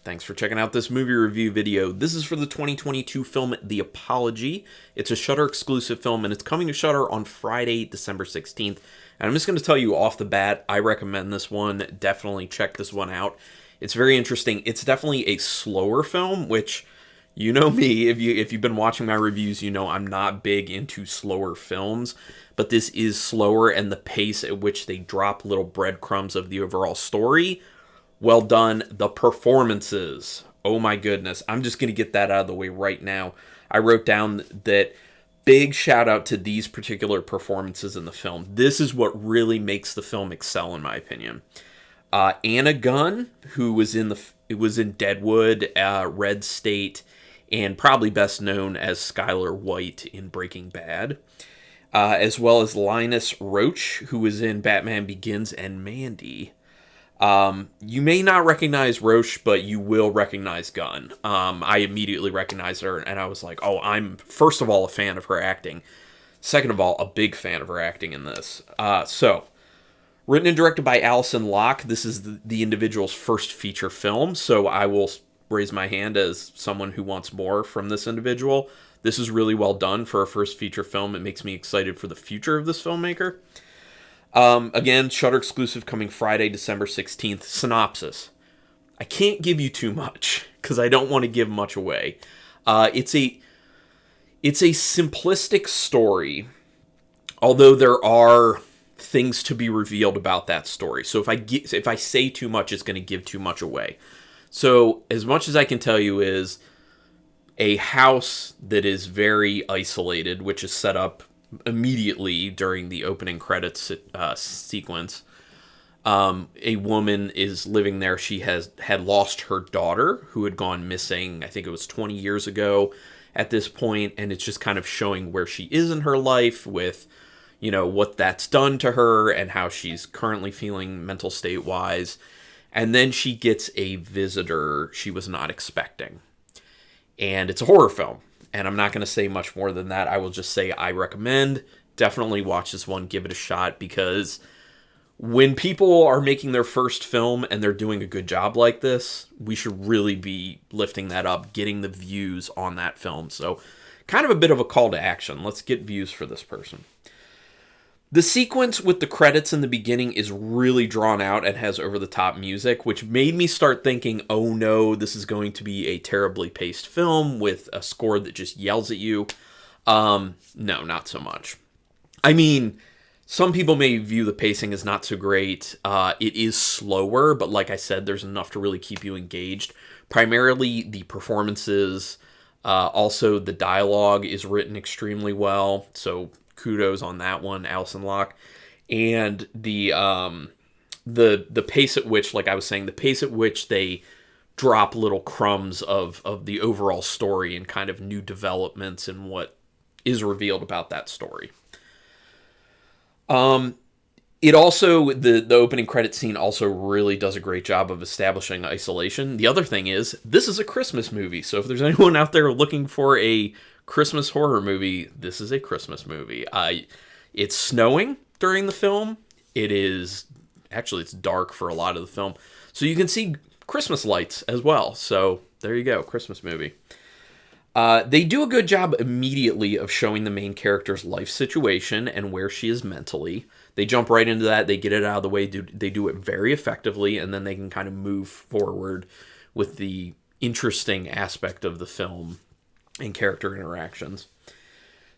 Thanks for checking out this movie review video. This is for the 2022 film The Apology. It's a Shudder exclusive film, and it's coming to Shudder on Friday, December 16th. And I'm just going to tell you off the bat, I recommend this one. Definitely check this one out. It's very interesting. It's definitely a slower film, which, you know me, if you've been watching my reviews, you know I'm not big into slower films. But this is slower, and the pace at which they drop little breadcrumbs of the overall story, well done. The performances, oh my goodness. I'm just going to get that out of the way right now. I wrote down that big shout out to these particular performances in the film. This is what really makes the film excel, in my opinion. Anna Gunn, who was in Deadwood, Red State, and probably best known as Skylar White in Breaking Bad. As well as Linus Roach, who was in Batman Begins and Mandy. You may not recognize Roche, but you will recognize Gunn. I immediately recognized her, and I was like, oh, I'm, first of all, a fan of her acting. Second of all, a big fan of her acting in this. So, written and directed by Alison Locke. This is the individual's first feature film, so I will raise my hand as someone who wants more from this individual. This is really well done for a first feature film. It makes me excited for the future of this filmmaker. Again, Shudder exclusive coming Friday, December 16th. Synopsis. I can't give you too much because I don't want to give much away. It's a simplistic story, although there are things to be revealed about that story. So if I say too much, it's going to give too much away. So as much as I can tell you is a house that is very isolated, which is set up immediately during the opening credits sequence. A woman is living there. She had lost her daughter, who had gone missing, I think it was 20 years ago at this point, and it's just kind of showing where she is in her life with, you know, what that's done to her and how she's currently feeling mental state-wise. And then she gets a visitor she was not expecting. And it's a horror film. And I'm not going to say much more than that. I will just say I recommend. Definitely watch this one. Give it a shot. Because when people are making their first film and they're doing a good job like this, we should really be lifting that up, getting the views on that film. So kind of a bit of a call to action. Let's get views for this person. The sequence with the credits in the beginning is really drawn out and has over-the-top music, which made me start thinking, oh no, this is going to be a terribly paced film with a score that just yells at you. No, not so much. I mean, some people may view the pacing as not so great. It is slower, but like I said, there's enough to really keep you engaged. Primarily the performances, also the dialogue is written extremely well, so kudos on that one, Alison Locke. And the pace at which, like I was saying, the pace at which they drop little crumbs of the overall story and kind of new developments and what is revealed about that story. It also, the opening credit scene also really does a great job of establishing isolation. The other thing is, this is a Christmas movie, so if there's anyone out there looking for a Christmas horror movie, this is a Christmas movie. It's snowing during the film. It's dark for a lot of the film. So you can see Christmas lights as well. So there you go, Christmas movie. They do a good job immediately of showing the main character's life situation and where she is mentally. They jump right into that. They get it out of the way. They do it very effectively, and then they can kind of move forward with the interesting aspect of the film and character interactions.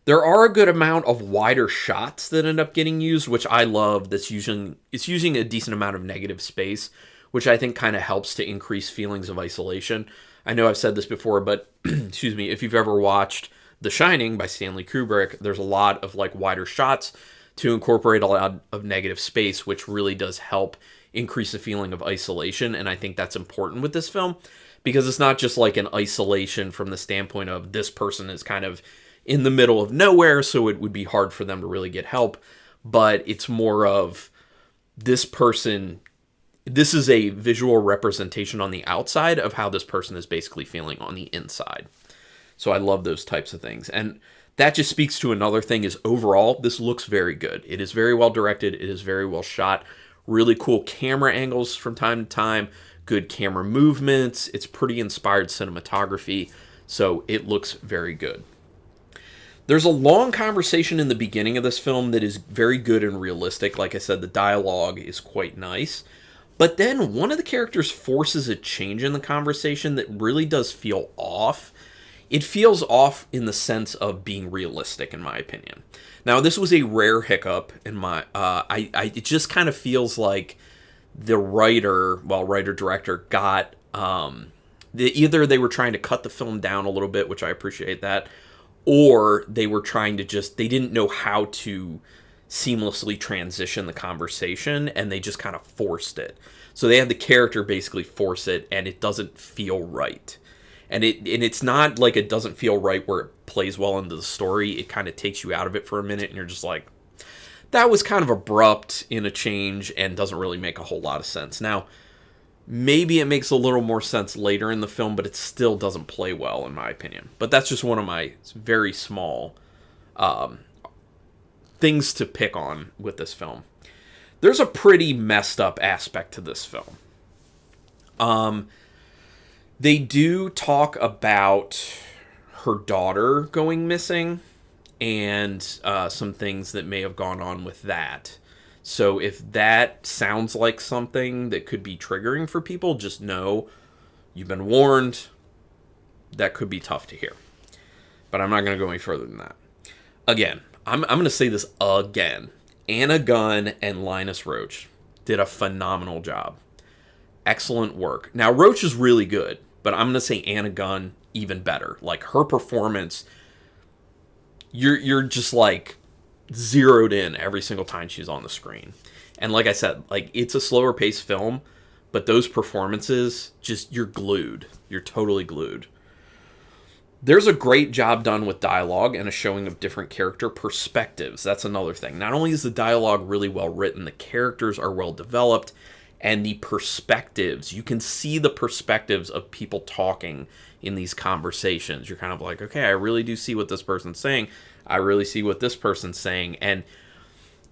There are a good amount of wider shots that end up getting used, which I love. It's using a decent amount of negative space, which I think kind of helps to increase feelings of isolation. I know I've said this before, but excuse me, if you've ever watched The Shining by Stanley Kubrick, there's a lot of like wider shots to incorporate a lot of negative space, which really does help increase the feeling of isolation, and I think that's important with this film. Because it's not just like an isolation from the standpoint of this person is kind of in the middle of nowhere, so it would be hard for them to really get help. But it's more of this person, this is a visual representation on the outside of how this person is basically feeling on the inside. So I love those types of things. And that just speaks to another thing is overall, this looks very good. It is very well directed. It is very well shot. Really cool camera angles from time to time. good camera movements. It's pretty inspired cinematography, so it looks very good. There's a long conversation in the beginning of this film that is very good and realistic. Like I said, the dialogue is quite nice. But then one of the characters forces a change in the conversation that really does feel off. It feels off in the sense of being realistic, in my opinion. Now, this was a rare hiccup in my... it just kind of feels like the writer-director got... either they were trying to cut the film down a little bit, which I appreciate that, or they were trying to they didn't know how to seamlessly transition the conversation, and they just kind of forced it. So they had the character basically force it, and it doesn't feel right. And it's not like it doesn't feel right where it plays well into the story. It kind of takes you out of it for a minute, and you're just like, that was kind of abrupt in a change and doesn't really make a whole lot of sense. Now, maybe it makes a little more sense later in the film, but it still doesn't play well, in my opinion. But that's just one of my very small things to pick on with this film. There's a pretty messed up aspect to this film. They do talk about her daughter going missing and some things that may have gone on with that. So if that sounds like something that could be triggering for people, just know you've been warned. That could be tough to hear. But I'm not going to go any further than that. Again, I'm going to say this again. Anna Gunn and Linus Roach did a phenomenal job. Excellent work. Now, Roach is really good, but I'm going to say Anna Gunn even better. Like, her performance, you're just like zeroed in every single time she's on the screen. And like I said, like, it's a slower paced film, but those performances, just, you're glued. You're totally glued. There's a great job done with dialogue and a showing of different character perspectives. That's another thing. Not only is the dialogue really well written, the characters are well developed, and the perspectives, you can see the perspectives of people talking in these conversations. You're kind of like, okay, I really do see what this person's saying. I really see what this person's saying. And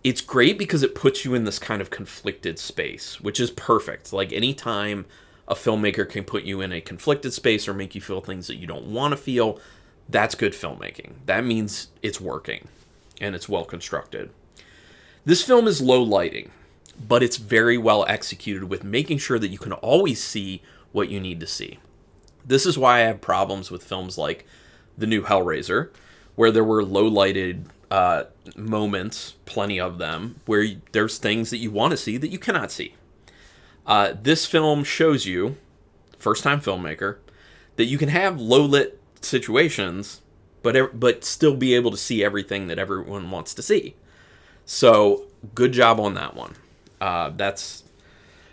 it's great because it puts you in this kind of conflicted space, which is perfect. Like, anytime a filmmaker can put you in a conflicted space or make you feel things that you don't want to feel, that's good filmmaking. That means it's working and it's well constructed. This film is low lighting, but it's very well executed with making sure that you can always see what you need to see. This is why I have problems with films like the new Hellraiser, where there were low-lighted moments, plenty of them, where there's things that you want to see that you cannot see. This film shows you, first-time filmmaker, that you can have low-lit situations, but still be able to see everything that everyone wants to see. So, good job on that one.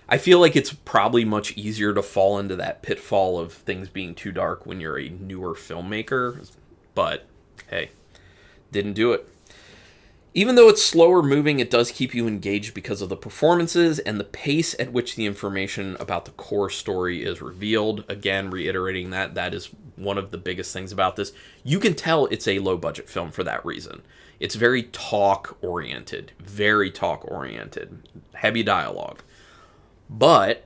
I feel like it's probably much easier to fall into that pitfall of things being too dark when you're a newer filmmaker, but hey, didn't do it. Even though it's slower moving, it does keep you engaged because of the performances and the pace at which the information about the core story is revealed. Again, reiterating that is one of the biggest things about this. You can tell it's a low-budget film for that reason. It's very talk-oriented, heavy dialogue. But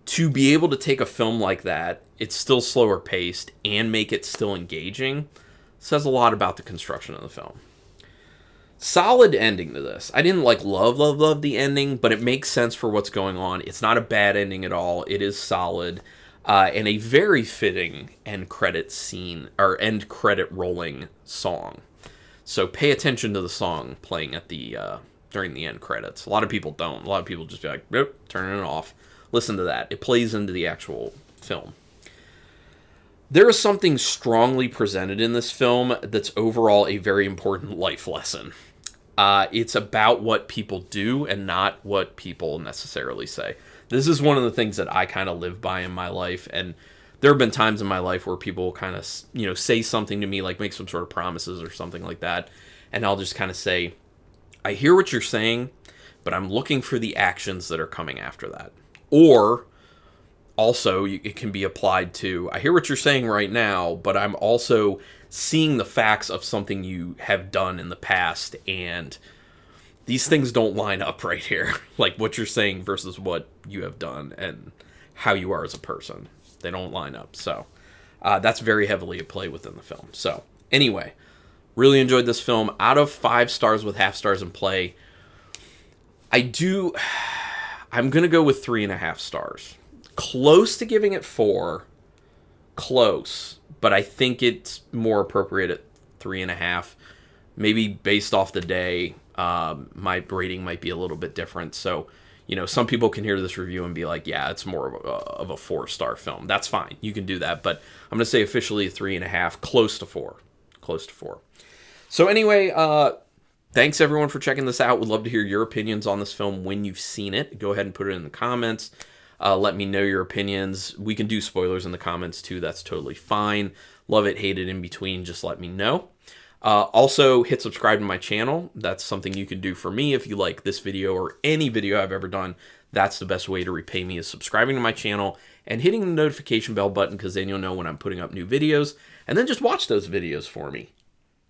to be able to take a film like that, it's still slower paced, and make it still engaging, says a lot about the construction of the film. Solid ending to this. I didn't love the ending, but it makes sense for what's going on. It's not a bad ending at all. It is solid. And a very fitting end credit scene, or end credit rolling song. So pay attention to the song playing at the during the end credits. A lot of people don't. A lot of people just be like, nope, turning it off. Listen to that. It plays into the actual film. There is something strongly presented in this film that's overall a very important life lesson. It's about what people do and not what people necessarily say. This is one of the things that I kind of live by in my life, and there have been times in my life where people kind of, say something to me, like make some sort of promises or something like that, and I'll just kind of say, I hear what you're saying, but I'm looking for the actions that are coming after that. Or, also, it can be applied to, I hear what you're saying right now, but I'm also seeing the facts of something you have done in the past, and these things don't line up right here. Like what you're saying versus what you have done and how you are as a person. They don't line up. So that's very heavily at play within the film. So anyway, really enjoyed this film. Out of 5 stars with half stars in play, I'm going to go with 3.5 stars. Close to giving it 4. Close. But I think it's more appropriate at 3.5. Maybe based off the day, my rating might be a little bit different. So, some people can hear this review and be like, yeah, it's more of a 4-star film. That's fine. You can do that. But I'm going to say officially a 3.5, close to 4. Close to 4. So anyway, thanks everyone for checking this out. Would love to hear your opinions on this film when you've seen it. Go ahead and put it in the comments. Let me know your opinions. We can do spoilers in the comments too. That's totally fine. Love it, hate it, in between. Just let me know. Also, hit subscribe to my channel. That's something you can do for me if you like this video or any video I've ever done. That's the best way to repay me, is subscribing to my channel and hitting the notification bell button, because then you'll know when I'm putting up new videos. And then just watch those videos for me.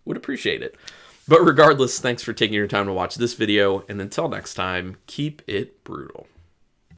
Would appreciate it. But regardless, thanks for taking your time to watch this video. And until next time, keep it brutal.